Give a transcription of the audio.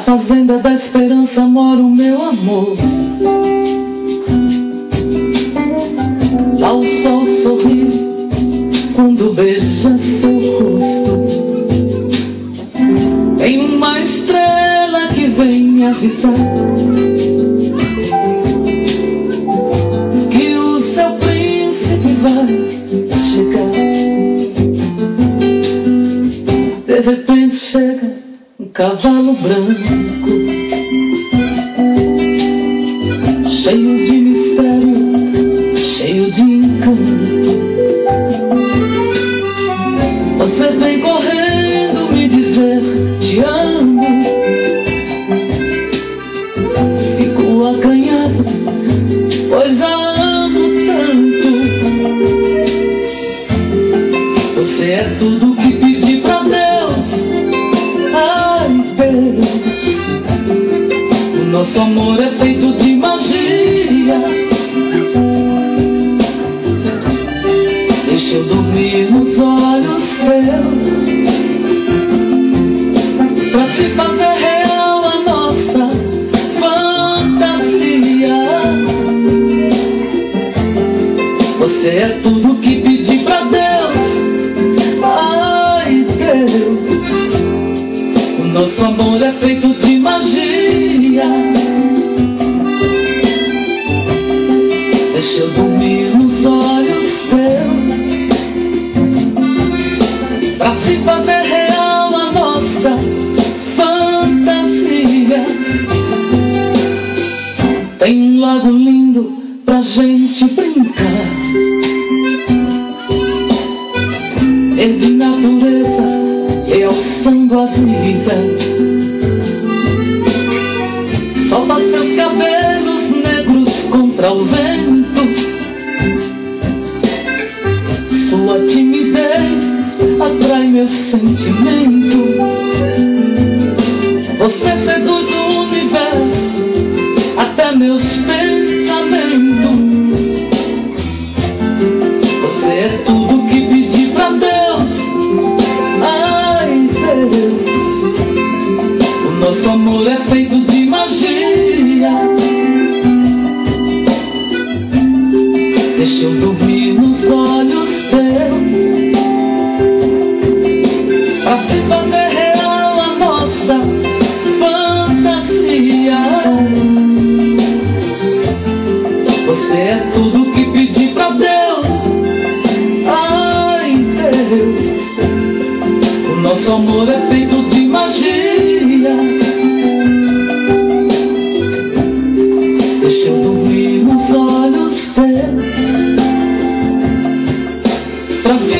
fazenda da esperança mora o meu amor. Lá o sol sorri quando beija seu rosto. Tem uma estrela que vem me avisar que o seu príncipe vai chegar. De repente chega um cavalo branco, cheio de mistério, cheio de encanto. Você vem correndo me dizer te amo. Fico acanhado, pois a amo tanto. Você é tudo que pedi pra Deus. Ai, Deus, o nosso amor é feito de magia. Deixa eu dormir nos olhos teus, pra se fazer real a nossa fantasia. Você é tudo que pedi pra Deus. Ai, Deus, o nosso amor é feito de magia. Deixa eu dormir nos olhos teus, pra se fazer real a nossa fantasia. Tem um lago lindo pra gente brincar, verde natureza realçando a vida. Solta seus cabelos negros contra o vento. Sua timidez atrai meus sentimentos. Você seduz o universo, até meus pensamentos. Você é tudo que pedi pra Deus. Ai, Deus, o nosso amor é feito de magia. Deixa eu dormir nos olhos teus, pra se fazer real a nossa fantasia. Você é tudo que pedi pra Deus. Ai, Deus, o nosso amor é feito de magia. Deixa eu dormir nos olhos teus, pra se